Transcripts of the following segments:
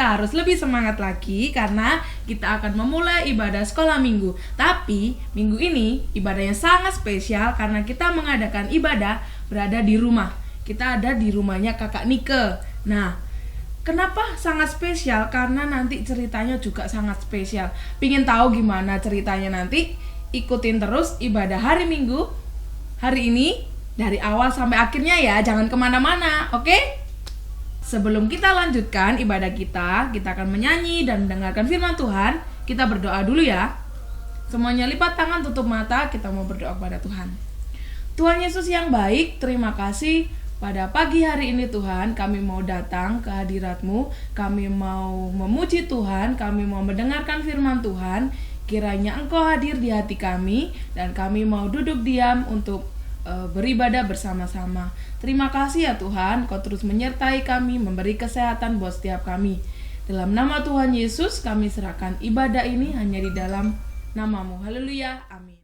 kita harus lebih semangat lagi karena kita akan memulai ibadah sekolah minggu. Tapi minggu ini ibadahnya sangat spesial karena kita mengadakan ibadah berada di rumah. Kita ada di rumahnya kakak Nike. Nah, kenapa sangat spesial? Karena nanti ceritanya juga sangat spesial. Pingin tahu gimana ceritanya nanti? Ikutin terus ibadah hari Minggu hari ini dari awal sampai akhirnya ya. Jangan kemana-mana, oke? Sebelum kita lanjutkan ibadah kita akan menyanyi dan mendengarkan firman Tuhan. Kita berdoa dulu ya. Semuanya lipat tangan, tutup mata, kita mau berdoa kepada Tuhan. Tuhan Yesus yang baik, terima kasih pada pagi hari ini Tuhan, kami mau datang ke hadirat-Mu, kami mau memuji Tuhan, kami mau mendengarkan firman Tuhan. Kiranya Engkau hadir di hati kami dan kami mau duduk diam untuk beribadah bersama-sama. Terima kasih ya Tuhan, Kau terus menyertai kami, memberi kesehatan buat setiap kami. Dalam nama Tuhan Yesus kami serahkan ibadah ini hanya di dalam nama-Mu. Haleluya, amin.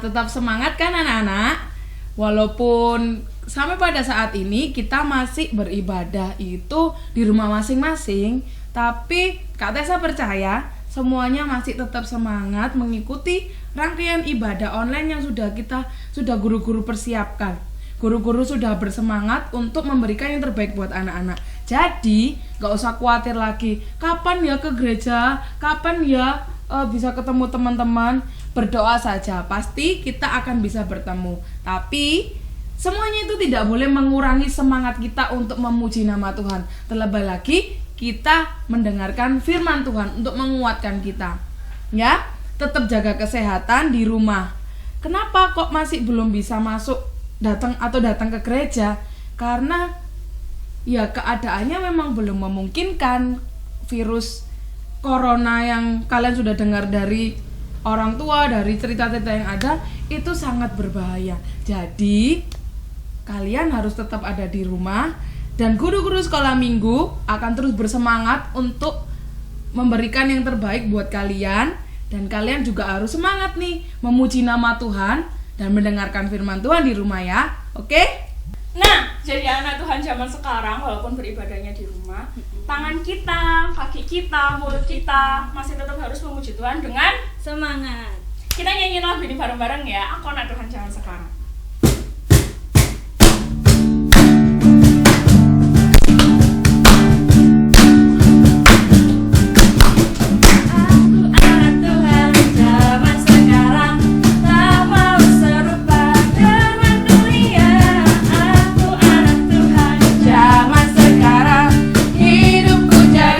Tetap semangat kan anak-anak? Walaupun sampai pada saat ini kita masih beribadah itu di rumah masing-masing, tapi Kak Tessa percaya semuanya masih tetap semangat mengikuti rangkaian ibadah online yang sudah guru-guru persiapkan. Guru-guru sudah bersemangat untuk memberikan yang terbaik buat anak-anak. Jadi gak usah khawatir lagi, kapan ya ke gereja, kapan ya bisa ketemu teman-teman. Berdoa saja, pasti kita akan bisa bertemu. Tapi semuanya itu tidak boleh mengurangi semangat kita untuk memuji nama Tuhan. Terlebih lagi kita mendengarkan firman Tuhan untuk menguatkan kita. Ya, tetap jaga kesehatan di rumah. Kenapa kok masih belum bisa datang ke gereja? Karena ya keadaannya memang belum memungkinkan. Virus corona yang kalian sudah dengar dari orang tua, dari cerita-cerita yang ada, itu sangat berbahaya. Jadi kalian harus tetap ada di rumah, dan guru-guru sekolah minggu akan terus bersemangat untuk memberikan yang terbaik buat kalian. Dan kalian juga harus semangat nih memuji nama Tuhan dan mendengarkan firman Tuhan di rumah ya. Oke? Nah, jadi anak Tuhan zaman sekarang walaupun beribadahnya di rumah, tangan kita, kaki kita, mulut kita masih tetap harus memuji Tuhan dengan semangat. Kita nyanyi lagu ini bareng-bareng ya. Aku anak Tuhan zaman sekarang. Hidupku jadi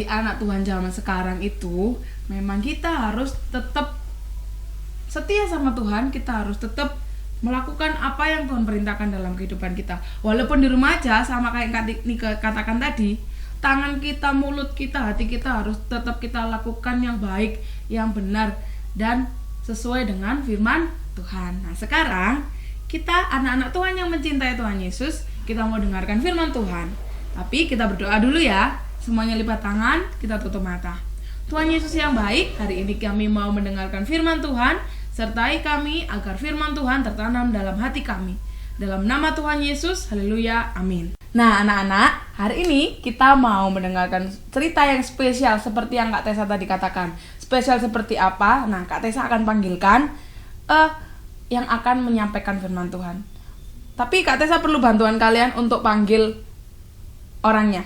anak Tuhan zaman sekarang itu memang kita harus tetap setia sama Tuhan, kita harus tetap melakukan apa yang Tuhan perintahkan dalam kehidupan kita. Walaupun di rumah aja, sama kayak Kak Nika katakan tadi, tangan kita, mulut kita, hati kita harus tetap kita lakukan yang baik, yang benar, dan sesuai dengan firman Tuhan. Nah sekarang kita anak-anak Tuhan yang mencintai Tuhan Yesus, kita mau dengarkan firman Tuhan. Tapi kita berdoa dulu ya. Semuanya lipat tangan, kita tutup mata. Tuhan Yesus yang baik, hari ini kami mau mendengarkan firman Tuhan. Sertai kami agar firman Tuhan tertanam dalam hati kami. Dalam nama Tuhan Yesus, haleluya, amin. Nah anak-anak, hari ini kita mau mendengarkan cerita yang spesial seperti yang Kak Tessa tadi katakan. Spesial seperti apa? Nah Kak Tessa akan panggilkan yang akan menyampaikan firman Tuhan. Tapi Kak Tessa perlu bantuan kalian untuk panggil orangnya.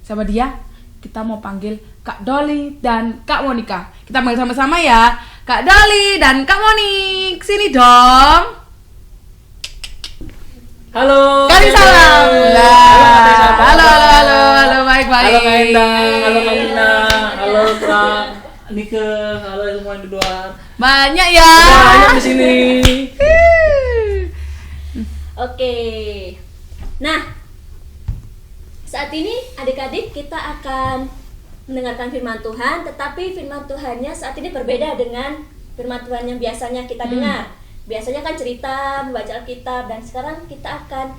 Siapa dia? Kita mau panggil Kak Doli dan Kak Monica. Kita panggil sama-sama ya. Kak Doli dan Kak Monik, sini dong. Halo. Kasih salam. Halo, baik-baik. Halo Kak Endang, halo Kak Lina, halo Kak Nike, halo semua yang di luar. Banyak ya. Banyak di sini. Oke. Nah, saat ini adik-adik kita akan mendengarkan firman Tuhan, tetapi firman Tuhannya saat ini berbeda dengan firman Tuhan yang biasanya kita dengar. Biasanya kan cerita, membaca Alkitab, dan sekarang kita akan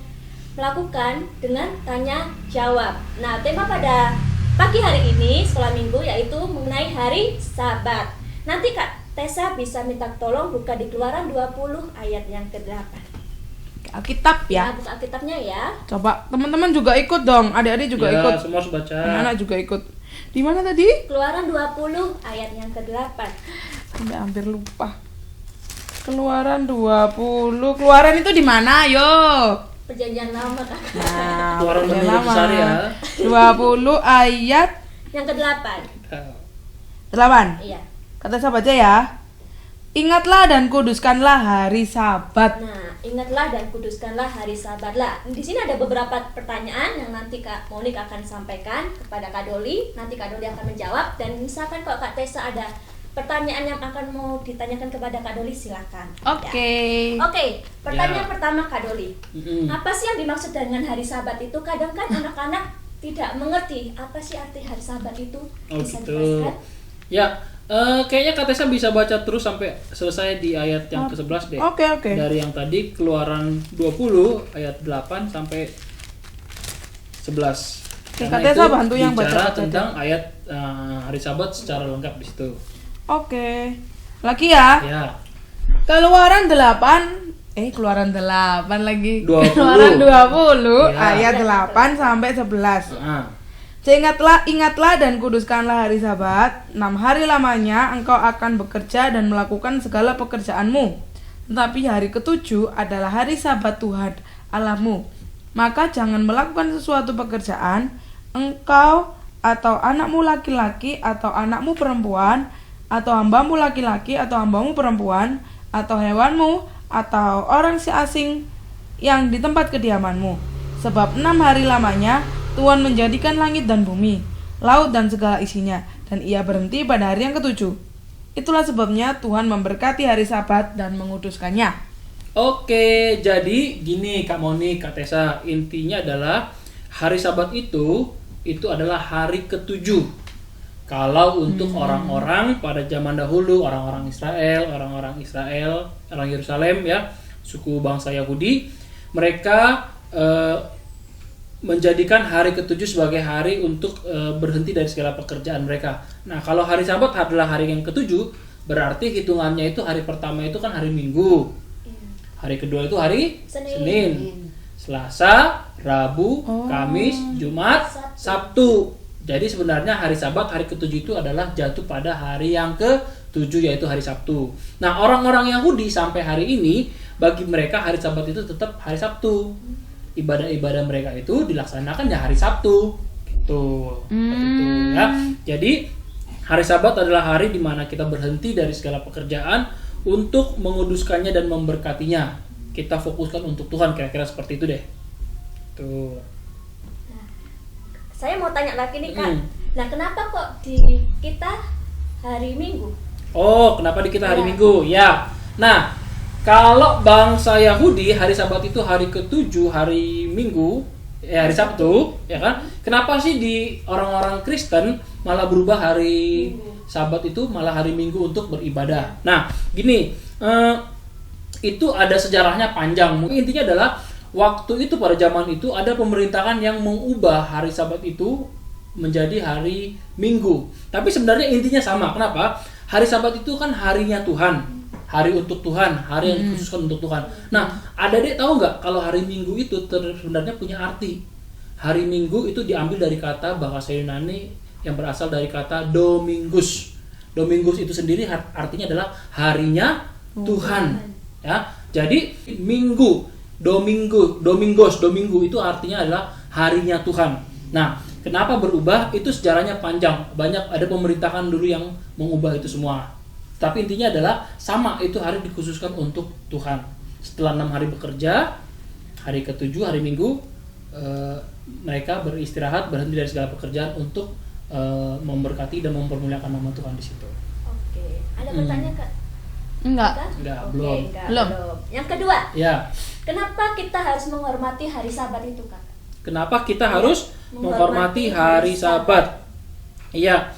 melakukan dengan tanya jawab. Nah, tema pada pagi hari ini sekolah minggu yaitu mengenai hari Sabat. Nanti Kak Tessa bisa minta tolong buka di Keluaran 20 ayat yang ke-8. Alkitab ya. Nah, buka Alkitabnya ya. Coba teman-teman juga ikut dong, adik-adik juga Ya, ikut. semua harus baca. Anak-anak juga ikut. Di mana tadi? Keluaran 20 ayat yang ke-8. Udah hampir lupa. Keluaran 20. Keluaran itu di mana? Ayo. Perjanjian lama Kak. Nah, Keluaran udah lebih lama. besar ya. 20 ayat Yang ke-8. 8. Iya. Kata saya baca ya. Ingatlah dan kuduskanlah hari Sabat. Nah, ingatlah dan kuduskanlah hari Sabat. Lah, di sini ada beberapa pertanyaan yang nanti Kak Monik akan sampaikan kepada Kak Doli. Nanti Kak Doli akan menjawab, dan misalkan kalau Kak Tessa ada pertanyaan yang akan mau ditanyakan kepada Kak Doli, silakan. Oke. Ya. Oke, pertanyaan Ya. pertama Kak Doli. Apa sih yang dimaksud dengan hari Sabat itu? Kadang kan anak-anak tidak mengerti apa sih arti hari Sabat itu. Oh Bisa gitu. dijelaskan? Ya, kayaknya Kak Tessa bisa baca terus sampai selesai di ayat yang ke-11 deh. Oke. Dari yang tadi Keluaran 20 ayat 8 sampai 11. Oke, Karena Kak Tessa itu bantu yang bicara baca-baca tentang ayat hari Sabat secara lengkap di situ. Oke. Lagi ya. Ya. Keluaran 8. Keluaran 8 lagi. 20. Keluaran 20 Ya. ayat 8 sampai 11. Nah, Ingatlah dan kuduskanlah hari Sabat. 6 hari lamanya engkau akan bekerja dan melakukan segala pekerjaanmu. Tetapi hari ke-7 adalah hari Sabat Tuhan Allahmu. Maka jangan melakukan sesuatu pekerjaan, engkau atau anakmu laki-laki atau anakmu perempuan, atau hambamu laki-laki atau hambamu perempuan, atau hewanmu, atau orang asing yang di tempat kediamanmu. Sebab 6 hari lamanya Tuhan menjadikan langit dan bumi, laut dan segala isinya, dan ia berhenti pada hari yang ke-7. Itulah sebabnya Tuhan memberkati hari Sabat dan menguduskannya. oke, jadi gini Kak Moni, Kak Tessa, intinya adalah hari Sabat itu adalah hari ke-7. Kalau untuk orang-orang pada zaman dahulu, orang Yerusalem ya, suku bangsa Yahudi, mereka menjadikan hari ke-7 sebagai hari untuk berhenti dari segala pekerjaan mereka. Nah, kalau hari Sabat adalah hari yang ke-7, berarti hitungannya itu hari pertama itu kan hari Minggu. Hari kedua itu hari Senin. Selasa, Rabu, Kamis, Jumat, Sabtu. Jadi sebenarnya hari Sabat, hari ke-7 itu adalah jatuh pada hari yang ke-7, yaitu hari Sabtu. Nah, orang-orang Yahudi sampai hari ini, bagi mereka hari Sabat itu tetap hari Sabtu. Ibadah-ibadah mereka itu dilaksanakan ya hari Sabtu. Gitu. Gitu ya. Jadi hari Sabat adalah hari di mana kita berhenti dari segala pekerjaan untuk menguduskannya dan memberkatinya. Kita fokuskan untuk Tuhan, kira-kira seperti itu deh. Tuh. Saya mau tanya lagi nih Kak. Nah, kenapa kok di kita hari Minggu? Oh, kenapa di kita hari Ya. Minggu? Ya. Nah, kalau bangsa Yahudi hari Sabat itu hari ke-7 hari Minggu, hari Sabtu, ya kan? Kenapa sih di orang-orang Kristen malah berubah hari Sabat itu malah hari Minggu untuk beribadah? Nah, gini, itu ada sejarahnya panjang. Intinya adalah waktu itu pada zaman itu ada pemerintahan yang mengubah hari Sabat itu menjadi hari Minggu. Tapi sebenarnya intinya sama. Kenapa? Hari Sabat itu kan harinya Tuhan, hari untuk Tuhan, hari yang dikhususkan untuk Tuhan. Nah, adik-adik tahu nggak kalau hari Minggu itu sebenarnya punya arti? Hari Minggu itu diambil dari kata bahasa Yunani yang berasal dari kata Domingus. Domingus itu sendiri artinya adalah harinya Tuhan. Ya, jadi Minggu, Dominggu itu artinya adalah harinya Tuhan. Nah, kenapa berubah? Itu sejarahnya panjang. Banyak ada pemerintahan dulu yang mengubah itu semua. Tapi intinya adalah sama, itu hari dikhususkan untuk Tuhan. Setelah 6 hari bekerja, hari ke-7 hari Minggu, mereka beristirahat, berhenti dari segala pekerjaan untuk memberkati dan mempermuliakan nama Tuhan di situ. Oke. Ada pertanyaan, Kak? Enggak. Enggak, Oke, belum. enggak, Belum. Yang kedua, Ya, kenapa kita harus menghormati hari Sabat itu, Kak? kenapa kita harus menghormati Menghormati hari hari Sabat? Iya,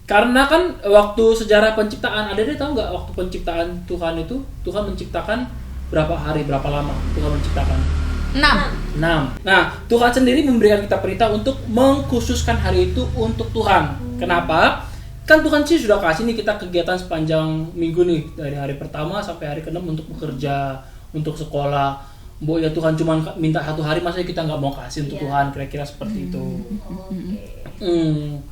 karena kan waktu sejarah penciptaan, ada tahu nggak waktu penciptaan Tuhan itu, Tuhan menciptakan berapa hari, berapa lama Tuhan menciptakan? 6. 6. Nah, Tuhan sendiri memberikan kita perintah untuk mengkhususkan hari itu untuk Tuhan. Kenapa? Kan Tuhan sih sudah kasih nih kita kegiatan sepanjang minggu nih, dari hari pertama sampai hari ke-6 untuk bekerja, untuk sekolah. Mbok ya Tuhan cuma minta 1 hari, masa kita nggak mau kasih untuk Iya. Tuhan, kira-kira seperti itu. Oke.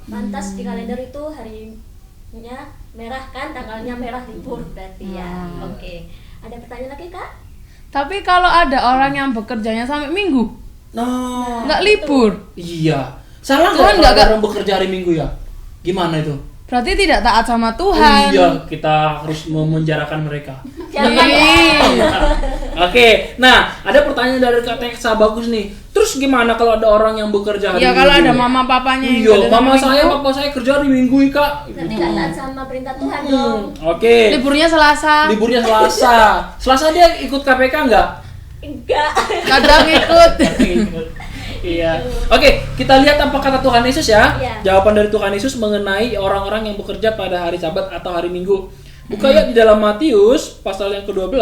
Pantas di kalender itu harinya merah kan, tanggalnya merah libur berarti ya. Oke. Ada pertanyaan lagi, Kak? Tapi kalau ada orang yang bekerjanya sampai Minggu, Nah, nggak libur, iya. Salah Tuhan nggak nggak kalau ada orang bekerja hari Minggu ya? Gimana itu? berarti tidak taat sama Tuhan. Iya, kita harus memenjarakan mereka. Jangan ya. Iya. Oke, nah ada pertanyaan dari Kak Teksa bagus nih. Terus gimana kalau ada orang yang bekerja hari Ya Minggu? kalau ada mama papanya yang Iya, kerja mama sama saya, Minggu, papa saya kerja hari Minggu, Kak. Berarti nggak taat sama perintah Tuhan dong. Oke. liburnya Selasa, Liburnya Selasa. Selasa dia ikut KPK nggak? Enggak. kadang ikut. Iya. Oke, kita lihat apa kata Tuhan Yesus ya. Iya. Jawaban dari Tuhan Yesus mengenai orang-orang yang bekerja pada hari Sabat atau hari Minggu. Buka ya di dalam Matius pasal yang ke-12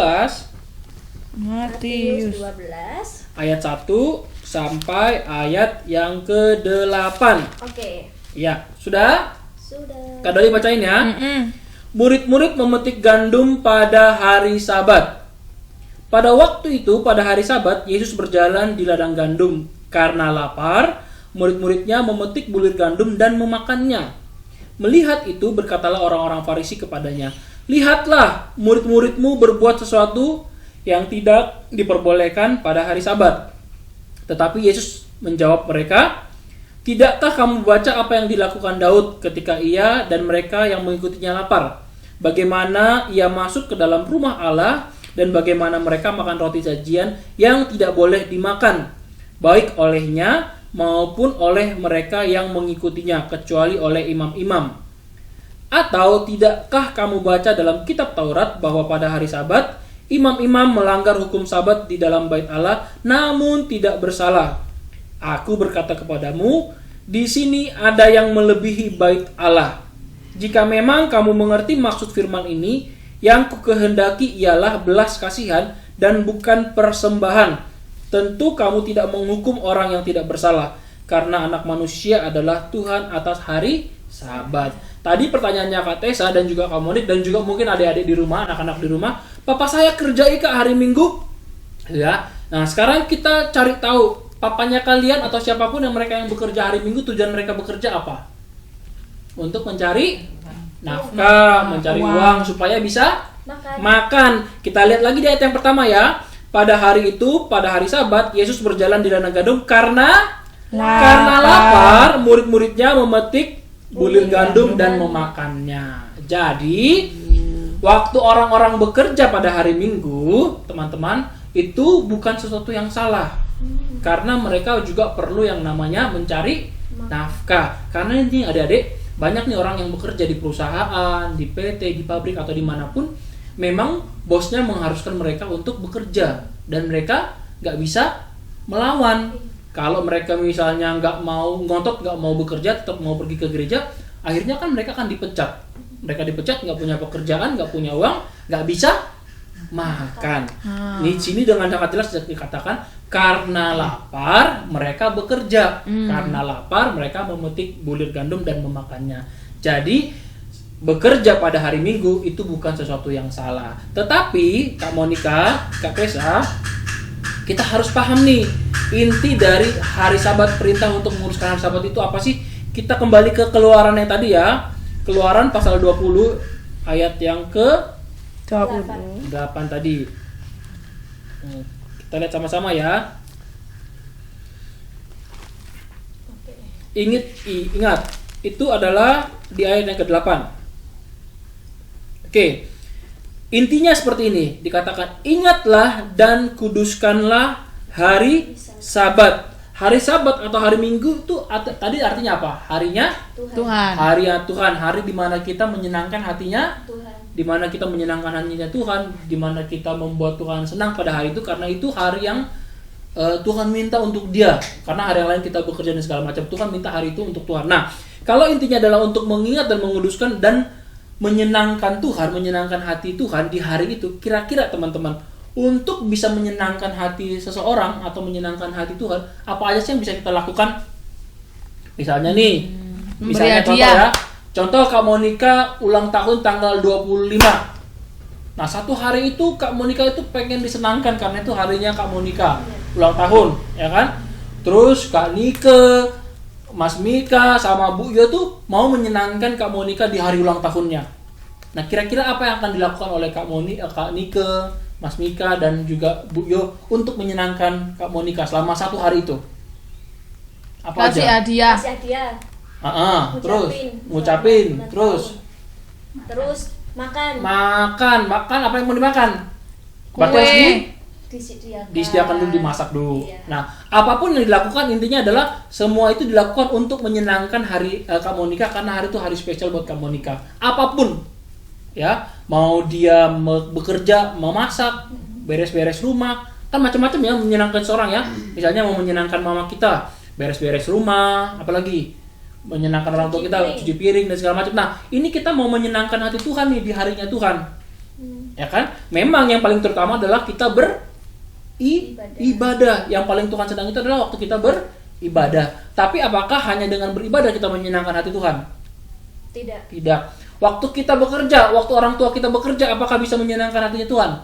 Matius. 12. ayat 1 sampai ayat yang ke-8. Oke. Ya, sudah? Sudah. Kak Doi bacain ya. Mm-mm. Murid-murid memetik gandum pada hari Sabat. Pada waktu itu, pada hari Sabat, Yesus berjalan di ladang gandum. Karena lapar, murid-muridnya memetik bulir gandum dan memakannya. Melihat itu, berkatalah orang-orang Farisi kepadanya, "Lihatlah, murid-muridmu berbuat sesuatu yang tidak diperbolehkan pada hari Sabat." Tetapi Yesus menjawab mereka, "Tidakkah kamu baca apa yang dilakukan Daud ketika ia dan mereka yang mengikutinya lapar? Bagaimana ia masuk ke dalam rumah Allah dan bagaimana mereka makan roti sajian yang tidak boleh dimakan, baik olehnya maupun oleh mereka yang mengikutinya, kecuali oleh imam-imam. Atau tidakkah kamu baca dalam kitab Taurat bahwa pada hari Sabat imam-imam melanggar hukum Sabat di dalam bait Allah namun tidak bersalah? Aku berkata kepadamu, di sini ada yang melebihi bait Allah. Jika memang kamu mengerti maksud firman ini, yang kukehendaki ialah belas kasihan dan bukan persembahan. Tentu kamu tidak menghukum orang yang tidak bersalah, karena anak manusia adalah Tuhan atas hari Sabat." Tadi pertanyaannya Kak Tessa dan juga Kak Monik dan juga mungkin adik-adik di rumah, anak-anak di rumah, "Papa saya kerja Kak hari Minggu." Ya. Nah, sekarang kita cari tahu papanya kalian atau siapapun yang mereka yang bekerja hari Minggu, tujuan mereka bekerja apa? Untuk mencari nafkah, mencari uang supaya bisa makan. Kita lihat lagi di ayat yang pertama ya. Pada hari itu, pada hari Sabat, Yesus berjalan di ladang gandum karena lapar, murid-muridnya memetik bulir gandum dan memakannya. Jadi, waktu orang-orang bekerja pada hari Minggu, teman-teman, itu bukan sesuatu yang salah. karena mereka juga perlu yang namanya mencari nafkah. Karena ini adik-adik, banyak nih orang yang bekerja di perusahaan, di PT, di pabrik atau dimanapun, memang bosnya mengharuskan mereka untuk bekerja dan mereka nggak bisa melawan. Kalau mereka misalnya nggak mau ngotot, nggak mau bekerja, tetap mau pergi ke gereja, akhirnya kan mereka akan dipecat. Mereka dipecat, nggak punya pekerjaan, nggak punya uang, nggak bisa makan. Di sini dengan sangat jelas dikatakan karena lapar mereka bekerja, karena lapar mereka memetik bulir gandum dan memakannya. Jadi bekerja pada hari Minggu itu bukan sesuatu yang salah. Tetapi Kak Monica, Kak Pesa, kita harus paham nih inti dari hari Sabat, perintah untuk menguruskan hari Sabat itu apa sih? Kita kembali ke Keluaran yang tadi ya. Keluaran pasal 20 ayat yang ke 8 tadi. Kita lihat sama-sama ya. Ingat, itu adalah di ayat yang ke-8. Oke. Intinya seperti ini, dikatakan ingatlah dan kuduskanlah hari Sabat. Hari Sabat atau hari Minggu itu tadi artinya apa? Harinya Tuhan. Hari Tuhan, hari di mana kita menyenangkan hatinya Tuhan. di mana kita menyenangkan hatinya Tuhan, di mana kita membuat Tuhan senang pada hari itu, karena itu hari yang Tuhan minta untuk dia. Karena hari yang lain kita bekerja dan segala macam, Tuhan minta hari itu untuk Tuhan. Nah, kalau intinya adalah untuk mengingat dan menguduskan dan menyenangkan Tuhan, menyenangkan hati Tuhan di hari itu, kira-kira teman-teman, untuk bisa menyenangkan hati seseorang atau menyenangkan hati Tuhan, apa aja sih yang bisa kita lakukan? Misalnya nih, misalnya contoh ya, contoh Kak Monica ulang tahun tanggal 25. Nah, satu hari itu Kak Monica itu pengen disenangkan karena itu harinya Kak Monica ulang tahun, ya kan? Terus Kak Nike, Mas Mika sama Bu Yo tuh mau menyenangkan Kak Monica di hari ulang tahunnya. Nah, kira-kira apa yang akan dilakukan oleh Kak Nike, Mas Mika dan juga Bu Yo untuk menyenangkan Kak Monica selama satu hari itu? Apa Kasih aja? hadiah. Kasih hadiah. Terus ngucapin, terus makan. Makan apa yang mau dimakan? Kue. Berarti harus Disediakan. disediakan dulu, dimasak dulu. Iya. Nah, apapun yang dilakukan intinya adalah semua itu dilakukan untuk menyenangkan hari Kak Monica, karena hari itu hari spesial buat Kak Monica. Apapun, ya, mau dia bekerja, memasak, beres-beres rumah, kan macam-macam ya menyenangkan seorang ya. Misalnya mau menyenangkan mama kita, beres-beres rumah, apalagi menyenangkan orang tua kita, cuci piring dan segala macam. Nah, ini kita mau menyenangkan hati Tuhan nih di harinya Tuhan. Ya kan? Memang yang paling terutama adalah kita beribadah. Yang paling Tuhan sedang itu adalah waktu kita beribadah. Tapi apakah hanya dengan beribadah kita menyenangkan hati Tuhan? Tidak. Waktu kita bekerja, waktu orang tua kita bekerja, apakah bisa menyenangkan hatinya Tuhan?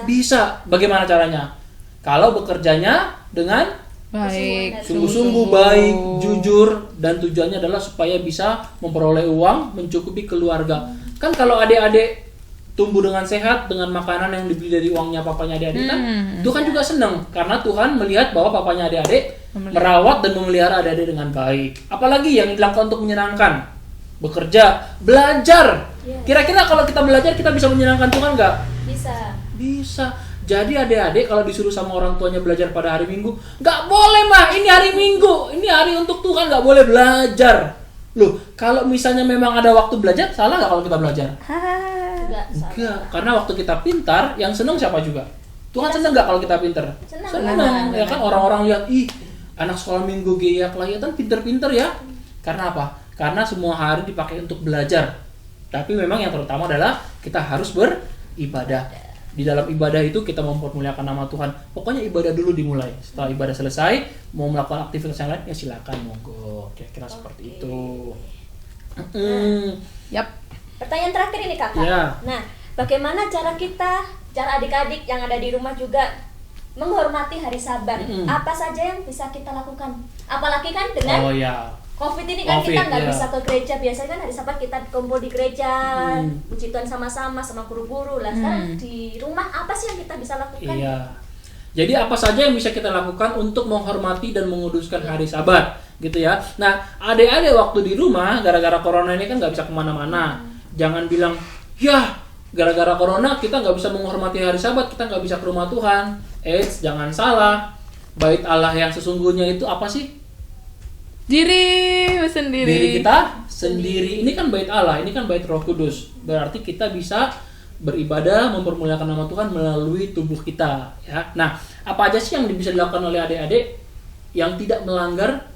Bisa. Bagaimana caranya? Kalau bekerjanya dengan Baik. sungguh-sungguh baik, jujur, dan tujuannya adalah supaya bisa memperoleh uang, mencukupi keluarga. Kan kalau adik-adik tumbuh dengan sehat, dengan makanan yang dibeli dari uangnya papanya adik-adik kan, Tuhan juga senang karena Tuhan melihat bahwa papanya adik-adik merawat dan memelihara adik-adik dengan baik. Apalagi yang dilakukan untuk menyenangkan? Bekerja, belajar. Kira-kira kalau kita belajar kita bisa menyenangkan Tuhan nggak? Bisa. Jadi adik-adik kalau disuruh sama orang tuanya belajar pada hari Minggu, nggak boleh mah, ini hari Minggu, ini hari untuk Tuhan, nggak boleh belajar. Loh, kalau misalnya memang ada waktu belajar, salah nggak kalau kita belajar? Enggak, karena waktu kita pintar, yang seneng siapa juga? Tuhan seneng nggak kalau kita pintar? Seneng. Ya kan, orang-orang lihat, ih, anak sekolah Minggu gaya kelihatan pintar-pintar ya. Karena apa? Karena semua hari dipakai untuk belajar. Tapi memang yang terutama adalah kita harus beribadah. Di dalam ibadah itu kita mempermuliakan nama Tuhan. Pokoknya ibadah dulu dimulai. Setelah ibadah selesai, mau melakukan aktivitas yang lain, ya silakan, monggo. Kira-kira seperti itu. Yap. Pertanyaan terakhir ini kakak. Ya. Nah, bagaimana cara adik-adik yang ada di rumah juga menghormati hari Sabat? Apa saja yang bisa kita lakukan? Apalagi kan dengan COVID ini kan kita nggak bisa ke gereja. Biasanya kan hari Sabat kita kumpul di gereja, puji Tuhan sama-sama sama guru-guru lah. Sekarang di rumah apa sih yang kita bisa lakukan? Iya. Jadi apa saja yang bisa kita lakukan untuk menghormati dan menguduskan hari Sabat, gitu ya. Nah, adik-adik waktu di rumah gara-gara corona ini kan nggak bisa kemana-mana. Jangan bilang, ya gara-gara corona kita nggak bisa menghormati hari Sabat, kita nggak bisa ke rumah Tuhan. Jangan salah. Bait Allah yang sesungguhnya itu apa sih? Diri sendiri. Diri kita sendiri. Ini kan bait Allah, ini kan bait Roh Kudus. Berarti kita bisa beribadah, mempermuliakan nama Tuhan melalui tubuh kita, ya. Nah, apa aja sih yang bisa dilakukan oleh adik-adik yang tidak melanggar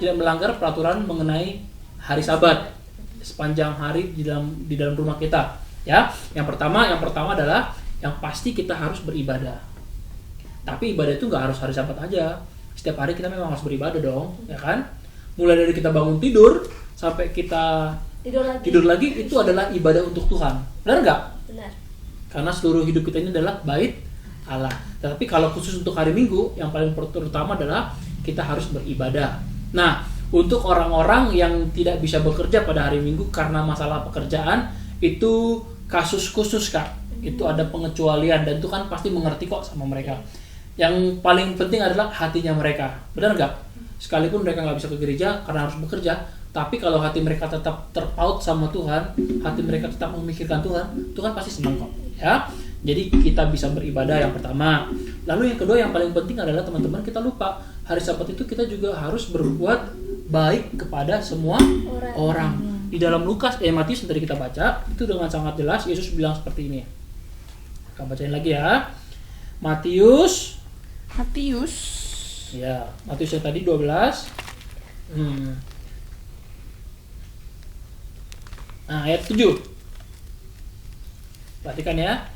tidak melanggar peraturan mengenai hari Sabat sepanjang hari di dalam rumah kita, ya. Yang pertama adalah yang pasti kita harus beribadah. Tapi ibadah itu nggak harus hari Sabat aja. Setiap hari kita memang harus beribadah dong, ya kan? Mulai dari kita bangun tidur sampai kita tidur lagi itu adalah ibadah untuk Tuhan. Benar nggak? Benar. Karena seluruh hidup kita ini adalah bait Allah. Tetapi kalau khusus untuk hari Minggu, yang paling terutama adalah kita harus beribadah. Nah, untuk orang-orang yang tidak bisa bekerja pada hari Minggu karena masalah pekerjaan, itu kasus khusus, Kak. Itu ada pengecualian dan Tuhan pasti mengerti kok sama mereka. Yang paling penting adalah hatinya mereka. Benar nggak? Sekalipun mereka nggak bisa ke gereja karena harus bekerja, tapi kalau hati mereka tetap terpaut sama Tuhan, hati mereka tetap memikirkan Tuhan, Tuhan pasti senang kok, ya. Jadi kita bisa beribadah yang pertama. Lalu yang kedua yang paling penting adalah teman-teman, kita lupa hari Sabat itu kita juga harus berbuat baik kepada semua orang. Di dalam Matius yang tadi kita baca, itu dengan sangat jelas Yesus bilang seperti ini. Akan bacain lagi ya. Matius. Ya, Matius yang tadi 12. Nah, ayat 7. Perhatikan ya.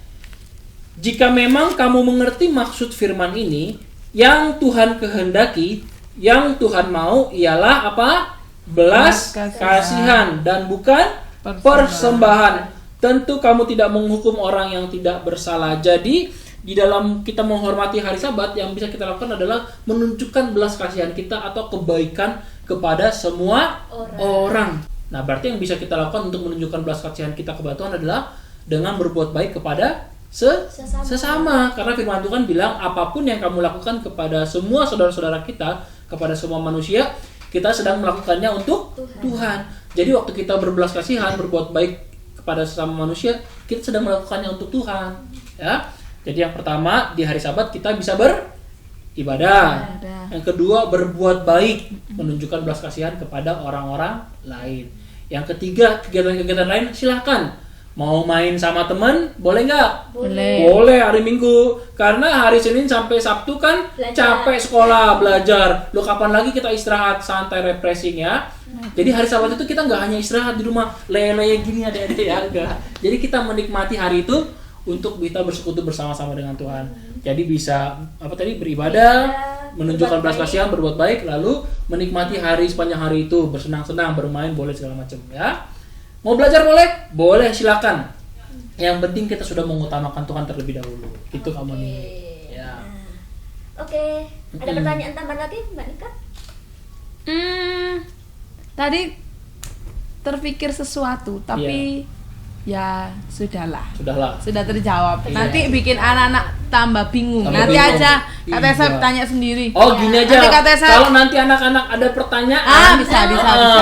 Jika memang kamu mengerti maksud firman ini, yang Tuhan kehendaki, yang Tuhan mau ialah apa? Belas kasihan dan bukan persembahan. Tentu kamu tidak menghukum orang yang tidak bersalah. Jadi, di dalam kita menghormati hari Sabat, yang bisa kita lakukan adalah menunjukkan belas kasihan kita atau kebaikan kepada semua orang. Nah, berarti yang bisa kita lakukan untuk menunjukkan belas kasihan kita kepada Tuhan adalah dengan berbuat baik kepada sesama. Karena firman Tuhan bilang, apapun yang kamu lakukan kepada semua saudara-saudara kita, kepada semua manusia, kita sedang melakukannya untuk Tuhan. Jadi waktu kita berbelas kasihan, berbuat baik kepada sesama manusia, kita sedang melakukannya untuk Tuhan, ya. Jadi yang pertama, di hari Sabat kita bisa beribadah. Yang kedua, berbuat baik, menunjukkan belas kasihan kepada orang-orang lain. Yang ketiga, kegiatan-kegiatan lain silakan. Mau main sama teman, boleh nggak? Boleh hari Minggu. Karena hari Senin sampai Sabtu kan capek sekolah, belajar. Loh, kapan lagi kita istirahat, santai, refreshing ya? Jadi hari Sabat itu kita nggak hanya istirahat di rumah, lele gini adik-adik ya, enggak. Jadi kita menikmati hari itu untuk kita bersekutu bersama-sama dengan Tuhan. Jadi bisa beribadah, menunjukkan belas kasihan, berbuat baik, lalu menikmati hari sepanjang hari itu, bersenang-senang, bermain boleh segala macam ya. Mau belajar boleh? Boleh, silakan. Yang penting kita sudah mengutamakan Tuhan terlebih dahulu. Itu kamu nih. Ya. Oke. Ada pertanyaan tambahan lagi, Mbak Nika? Tadi terpikir sesuatu, tapi ya sudahlah. Sudah terjawab. Iya. Nanti bikin anak-anak tambah bingung. Tambah Nanti bingung. aja katanya saya Iya. tanya sendiri. Oh, gini aja. Nanti katanya saya Kalau nanti anak-anak ada pertanyaan, bisa.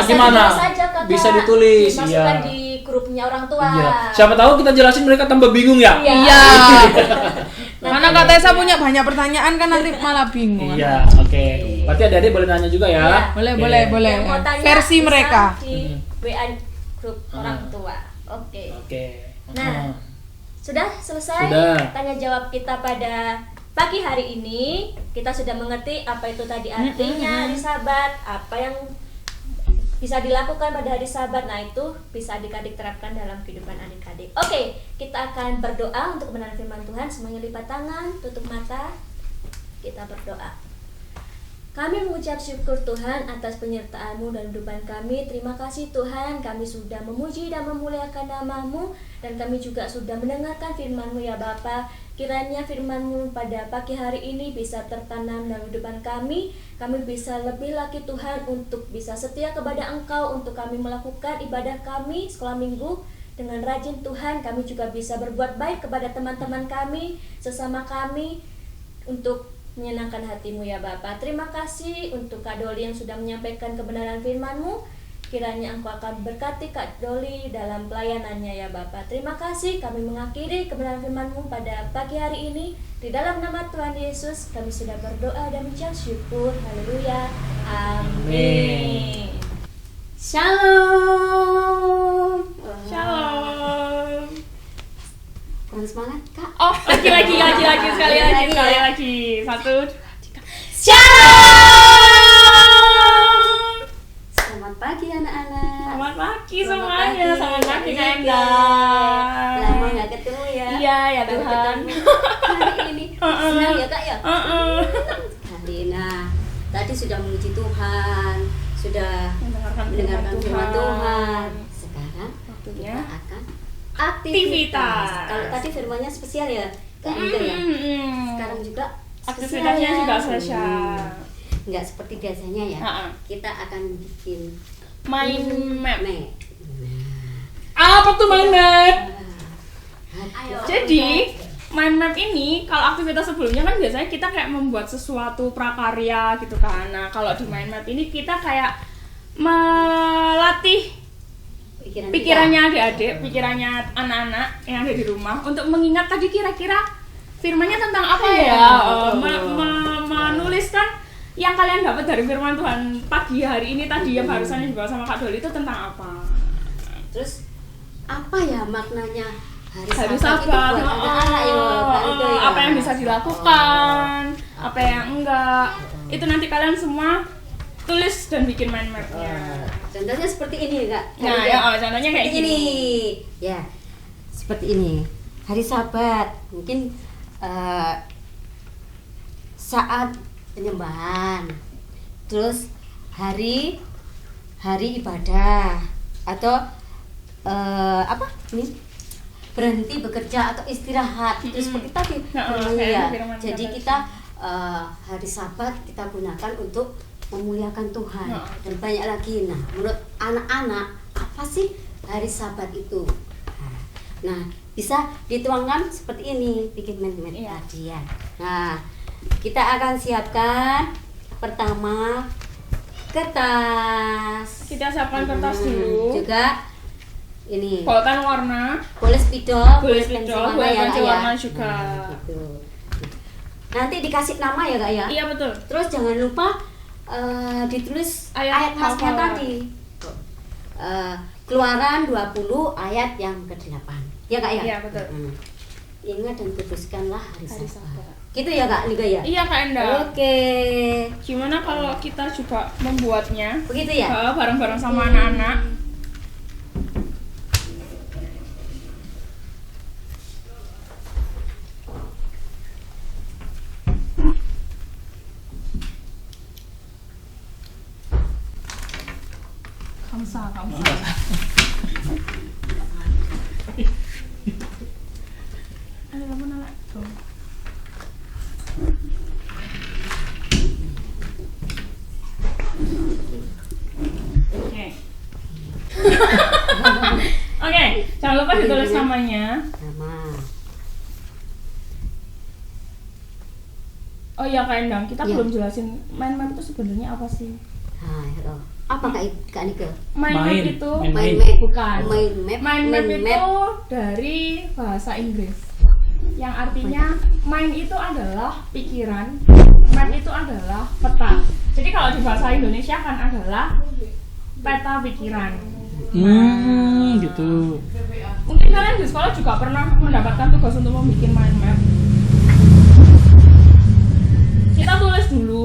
Gimana? Saja, Kakak. Bisa ditulis. Dimasukkan Iya. di grupnya orang tua. Iya. Siapa tahu kita jelasin mereka tambah bingung ya. Iya. Karena katanya saya punya banyak pertanyaan kan nanti malah bingung. Iya, oke. Berarti adik-adik boleh nanya juga ya. Boleh, Oke. boleh. Yang mau tanya Versi bisa mereka. di WA grup orang tua. Oke. Oke. Nah, sudah selesai Sudah. tanya jawab kita pada pagi hari ini. Kita sudah mengerti apa itu tadi artinya hari Sabat, apa yang bisa dilakukan pada hari Sabat. Nah, itu bisa adik-adik terapkan dalam kehidupan adik-adik. Oke, kita akan berdoa untuk kebenaran firman Tuhan. Semuanya lipat tangan, tutup mata. Kita berdoa. Kami mengucap syukur Tuhan atas penyertaan-Mu dalam kehidupan kami. Terima kasih Tuhan, kami sudah memuji dan memuliakan nama-Mu, dan kami juga sudah mendengarkan firman-Mu ya Bapa. Kiranya firman-Mu pada pagi hari ini bisa tertanam dalam kehidupan kami. Kami bisa lebih lagi Tuhan untuk bisa setia kepada Engkau, untuk kami melakukan ibadah kami sekolah minggu dengan rajin Tuhan. Kami juga bisa berbuat baik kepada teman-teman kami, sesama kami, untuk menyenangkan hati-Mu ya Bapa. Terima kasih untuk Kak Doli yang sudah menyampaikan kebenaran firman-Mu. Kiranya Engkau akan berkati Kak Doli dalam pelayanannya ya Bapak. Terima kasih, kami mengakhiri kebenaran firman-Mu pada pagi hari ini. Di dalam nama Tuhan Yesus kami sudah berdoa dan mengucap syukur. Haleluya. Amin. Shalom. Shalom. Kurang semangat Kak. Oh, lagi sekali lagi. 1, 2, 3. Shalom. Selamat pagi anak-anak. Selamat pagi semuanya. Selamat pagi Kak Enda. Lama nggak ketemu ya. Iya ya Baru Tuhan. ketemu hari ini. Senang ya Kak ya. Sekali. Nah, tadi sudah memuji Tuhan, sudah mendengarkan firman Tuhan. Sekarang Waktunya kita akan aktivitas. aktivitas. Kalau tadi firmannya spesial ya, Kak Ida ya. Sekarang juga spesial aktivitasnya ya. juga spesial. Nggak seperti biasanya ya. Ha-ha. Kita akan bikin Mind map. Apa tuh mind map? Jadi mind map ini kalau aktivitas sebelumnya kan biasanya kita kayak membuat sesuatu prakarya gitu kan. Nah kalau di mind map ini kita kayak melatih pikirannya adik-adik, pikirannya anak-anak yang ada di rumah untuk mengingat tadi kira-kira firmannya tentang apa ya. Menuliskan yang kalian dapat dari firman Tuhan pagi hari ini tadi yang barusan dibawa sama Kak Doli itu tentang apa? Terus apa ya maknanya Hari Sabat itu Sabat, buat anak-anak ya, Kak Ida ya? apa yang bisa dilakukan, apa yang enggak, itu nanti kalian semua tulis dan bikin mind mapnya. Contohnya seperti ini Kak. Nah Kak Ida. ya, contohnya kayak Seperti gini. Ya, seperti ini. Hari Sabat mungkin saat penyembahan, terus hari ibadah atau apa ini berhenti bekerja atau istirahat. Terus seperti tadi Nah, firmannya kayak ya. firman Jadi Sabat. kita hari Sabat kita gunakan untuk memuliakan Tuhan. Nah. Dan banyak lagi. Nah, menurut anak-anak apa sih hari Sabat itu? Nah, bisa dituangkan seperti ini, bikin mind-map Iya. tadi ya. Nah, kita akan siapkan pertama kertas. Kita siapkan kertas dulu. Juga ini Bolpen warna, boleh spidol, boleh pensil spidol, warna boleh ya, Kak, pensil ya. warna juga. Nah, gitu. Nanti dikasih nama ya Kak ya. Iya betul. Terus jangan lupa ditulis Ayat ayat khasnya hafal. tadi. Keluaran 20 ayat yang ke-8. Ya Kak ya? Iya, betul. Ingat dan kuduskanlah hari Hari Sabat. Sabat. Gitu ya Kak Liga ya? Iya Kak Enda. Oke. Gimana kalau kita juga membuatnya Begitu ya? bareng-bareng sama anak-anak? Kamsa. Ayo kamu nolak. Oke. Oke, jangan lupa ditulis namanya. Nama. Oh iya Kak Endang, kita Iya. belum jelasin mind map itu sebenarnya apa sih? Nah, ya. Apa Kak Nika? Mind map Main. itu Main. Mind map. bukan. Mind map. Mind map Mind itu dari bahasa Inggris yang artinya mind itu adalah pikiran, map itu adalah peta. Jadi kalau di bahasa Indonesia kan adalah peta pikiran. Gitu. Mungkin kalian di sekolah juga pernah mendapatkan tugas untuk membuat mind map. Kita tulis dulu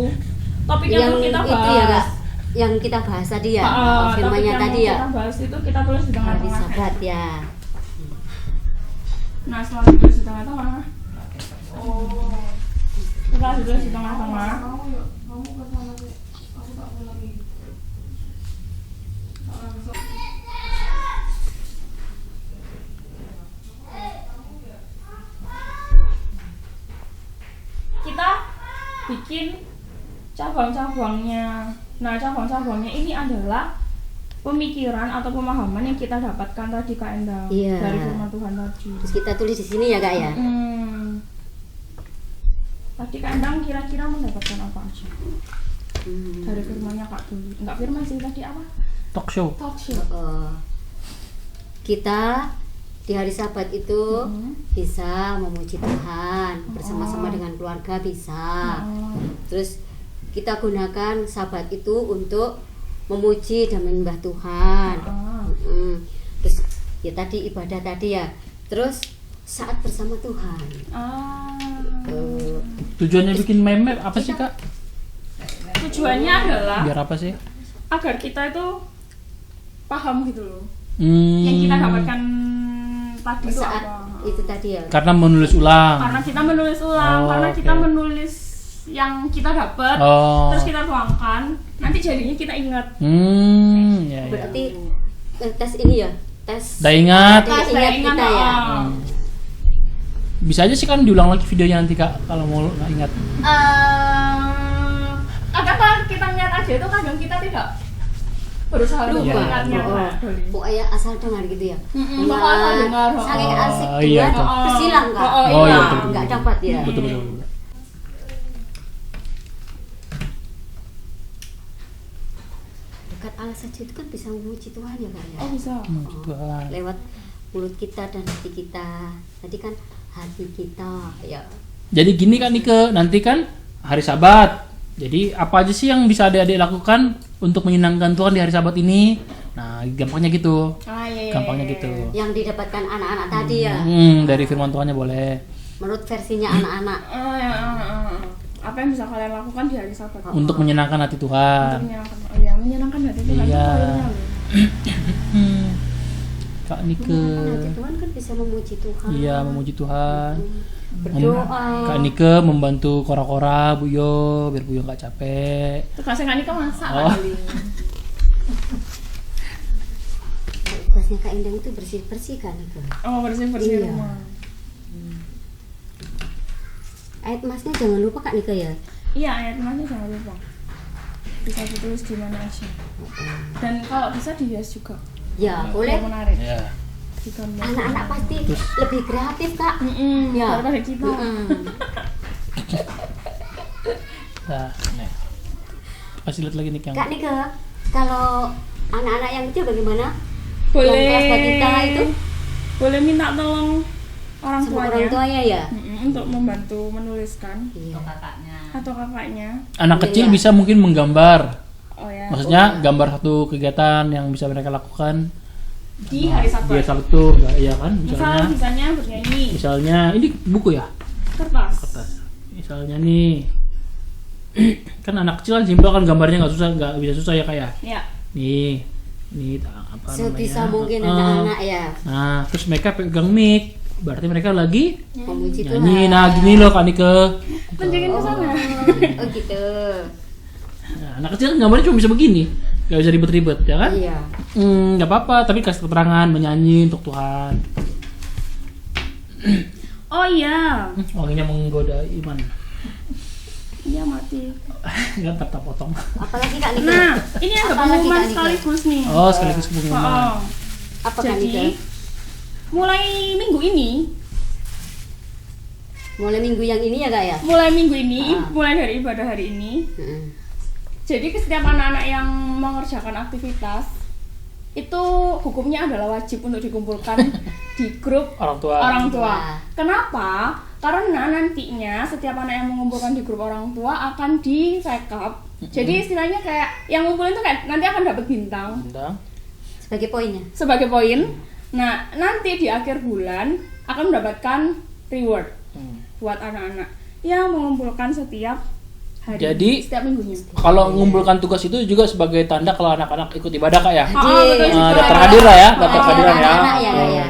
topik yang mau kita itu bahas. ya Kak, yang kita bahas tadi ya, Topik firmannya yang tadi mau ya, kita bahas itu kita tulis di hari tengah-tengah. Sabat ya. Nah setelah ditulis di tengah-tengah, setelah ditulis di tengah-tengah, kita bikin cabang-cabangnya. Nah cabang-cabangnya ini adalah pemikiran atau pemahaman yang kita dapatkan tadi Kak Endang Iya. dari firman Tuhan tadi. Terus kita tulis di sini ya Kak ya. Tadi Kak Endang kira-kira mendapatkan apa aja Hmm. dari firmannya Kak Duli? Enggak firman sih tadi apa? talk show. Kita di hari Sabat itu bisa memuji Tuhan bersama-sama dengan keluarga bisa. Terus kita gunakan Sabat itu untuk memuji dan menyembah Tuhan. Terus ya tadi ibadah tadi ya. Terus saat bersama Tuhan. Tujuannya bikin meme apa sih Kak? Tujuannya adalah Biar apa sih? agar kita itu paham gitu loh. Yang kita dapatkan tadi itu Saat apa? itu tadi ya. Karena menulis ulang. Karena kita menulis ulang, Oh, karena oke. kita menulis yang kita dapat, Oh. terus kita tuangkan, nanti jadinya kita ingat. Ya. Berarti tes ini ya, tes Udah ingat. Tes Saya ingat kita ya. Bisa aja sih kan diulang lagi videonya nanti Kak kalau mau nggak ingat. Kadang kita ingat aja itu kadang kita tidak berusaha untuk Lupa. mengingatnya. Oh. Kak Doli. Pokoknya asal dengar gitu ya. Pokoknya asal dengar. Saking asik Oh, iya, dengar, betul. terus hilang Kak. Oh, iya, iya. betul. Nggak dapat ya. Betul. Dekat Allah saja itu kan bisa memuji Tuhan ya Kak ya. Oh bisa. Tuhan. Lewat mulut kita dan hati kita. Tadi kan hati kita ya. Jadi gini kan Nike, nanti kan hari Sabat. Jadi apa aja sih yang bisa adik-adik lakukan untuk menyenangkan Tuhan di hari Sabat ini? Nah, gampangnya gitu. Iya. Gampangnya gitu. Yang didapatkan anak-anak tadi ya. Dari firman Tuhannya boleh. Menurut versinya anak-anak. Apa yang bisa kalian lakukan di hari Sabat? Untuk menyenangkan hati Tuhan. Menyenangkan hati Tuhan itu Iya. poinnya loh. Kak Nike. Menyenangkan hati Tuhan kan bisa memuji Tuhan. Iya, memuji Tuhan. Berdoa. Kak Nike membantu kora-kora Buyo biar Buyo nggak capek. Tugasnya kan Nika masak Oh. kali. Tugasnya Kak Endang itu bersih-bersih kan itu. Oh bersih-bersih Iya. rumah. Ayat masnya jangan lupa Kak Nika ya. Iya ayat masnya jangan lupa. Bisa ditulis di mana aja. Dan kalau bisa dihias juga. Ya, Biar boleh. menarik. Ya. Di gambar. Anak-anak pasti lebih kreatif Kak. Ya. Ya. Daripada kita. Nah, nih. Kasih lihat lagi nih yang. Kak Nika, kalau anak-anak yang kecil bagaimana? Boleh. Yang kelas balita itu Boleh minta tolong orang sama tuanya. orang tuanya ya. Untuk membantu menuliskan Iya. atau kakaknya. Anak kecil Iya. bisa mungkin menggambar. Oh ya. Maksudnya gambar satu kegiatan yang bisa mereka lakukan Di hari Sabat. dia Sabat tuh, ya kan? Misalnya bernyanyi. Misalnya ini buku ya, Kertas. misalnya nih kan anak kecil kan simpel kan gambarnya nggak bisa susah ya kayak Ya. nih apa Sebisa namanya? mungkin Ah. anak-anak ya Nah terus mereka pegang mic, berarti mereka lagi memuji nyanyi. Tuhan. Nah gini loh Kak Nike. Tunjukin ke sana. Oh gitu. Nah, anak kecil kan gambarnya cuma bisa begini, nggak bisa ribet-ribet ya kan? Iya. Nggak apa-apa, tapi kasih keterangan menyanyi untuk Tuhan. Oh iya. Wanginya menggoda iman. Iya mati. Nggak tak potong. Apalagi Kak Nika? Nah, ini ada Apalagi, pengumuman Kak Nika? sekaligus nih. Oh sekaligus pengumuman. Oh. Apa Kak Jadi, Nika? mulai minggu ini, Mulai minggu yang ini ya Kak ya? mulai dari ibadah hari ini, Heeh. jadi setiap anak-anak yang mengerjakan aktivitas itu hukumnya adalah wajib untuk dikumpulkan di grup Orang tua. orang tua. Wah. Kenapa? Karena nantinya setiap anak yang mengumpulkan di grup orang tua akan direkap. Jadi istilahnya kayak yang ngumpulin tuh kayak nanti akan dapat bintang Bintang. Sebagai poinnya. sebagai poin. Nah, nanti di akhir bulan akan mendapatkan reward buat anak-anak yang mengumpulkan setiap hari, Jadi, setiap minggunya. Kalau mengumpulkan tugas itu juga sebagai tanda kalau anak-anak ikut ibadah Kak ya. Betul juga. Daftar hadir lah ya, daftar Oh, hadiran ya. anak-anak ya, Oh. ya.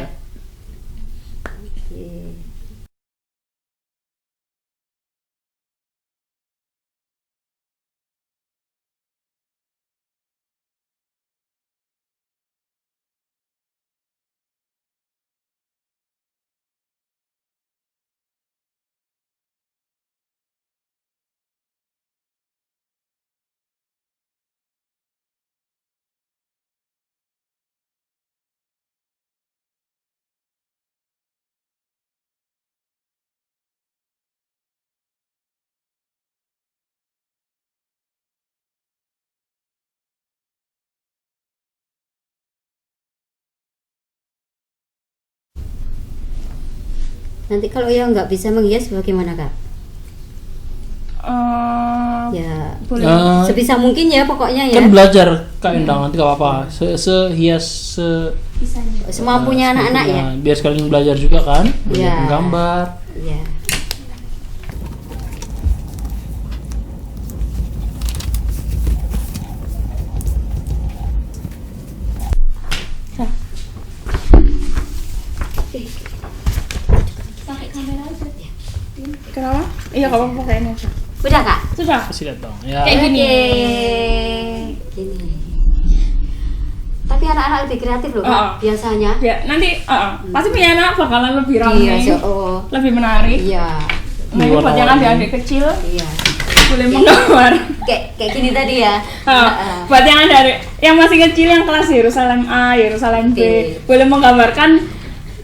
Nanti kalau yang nggak bisa menghias bagaimana Kak? Ya Boleh. sebisa mungkin ya pokoknya ya. Kan belajar Kak Endang, nanti gak apa-apa. Sehias Semampunya anak-anak ya. Biar sekalian belajar juga kan, belajar Ya. menggambar. Ya. Kenapa? Iya, kamu pakaiin aja. Udah Kak? Sudah. Kasih lihat dong. Ya. Kayak gini. Gini. Tapi anak-anak lebih kreatif loh Kak, Oh. biasanya. Ya, nanti pasti punya anak bakalan lebih ramai. Iya, oh. Lebih menarik. Iya. Nah, ini buat yang adik-adik kecil Iya. boleh menggambar. Kayak gini tadi ya. Buat yang adik yang masih kecil yang kelas Yerusalem A, Yerusalem B, B. boleh menggambarkan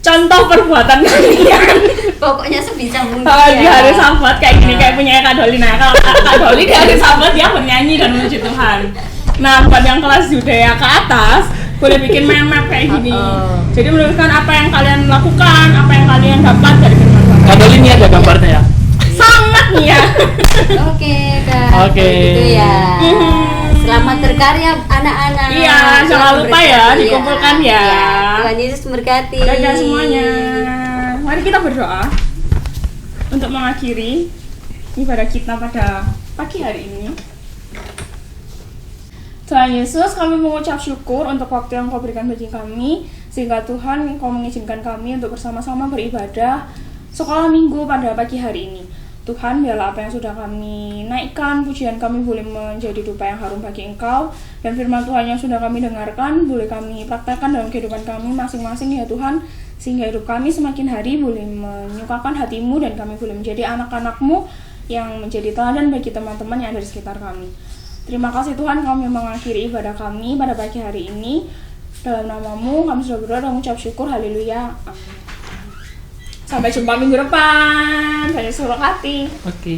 contoh perbuatan kalian. Pokoknya sebisa mungkin. Di hari Sabat kayak gini, kayak punya Kak Doli. Nah, kalau Kak Doli di hari Sabat dia bernyanyi dan memuji Tuhan. Nah, buat yang kelas Yudea ke atas, boleh bikin meme kayak gini. Jadi menunjukkan apa yang kalian lakukan, apa yang kalian dapat dari firman Tuhan. Kak Doli ini ada gambarnya ya. Sangat nih ya. Oke Kak. Oke. Gitu ya. Selamat berkarya anak-anak. Iya, jangan lupa ya, Iya. dikumpulkan ya. Iya. Tuhan Yesus memberkati. Dadah semuanya. Mari kita berdoa untuk mengakhiri ibadah kita pada pagi hari ini. Tuhan Yesus, kami mengucap syukur untuk waktu yang Kau berikan bagi kami, sehingga Tuhan Kau mengizinkan kami untuk bersama-sama beribadah sekolah minggu pada pagi hari ini. Tuhan, biarlah apa yang sudah kami naikkan, pujian kami boleh menjadi dupa yang harum bagi Engkau, dan firman Tuhan yang sudah kami dengarkan boleh kami praktekkan dalam kehidupan kami masing-masing ya Tuhan, sehingga hidup kami semakin hari boleh menyukakan hati-Mu dan kami boleh menjadi anak-anak-Mu yang menjadi teladan bagi teman-teman yang ada di sekitar kami. Terima kasih Tuhan, kami mengakhiri ibadah kami pada pagi hari ini. Dalam nama-Mu kami sudah berdoa dan mengucap syukur, haleluya, amin. Sampai jumpa minggu depan. Saya Surokati. Oke.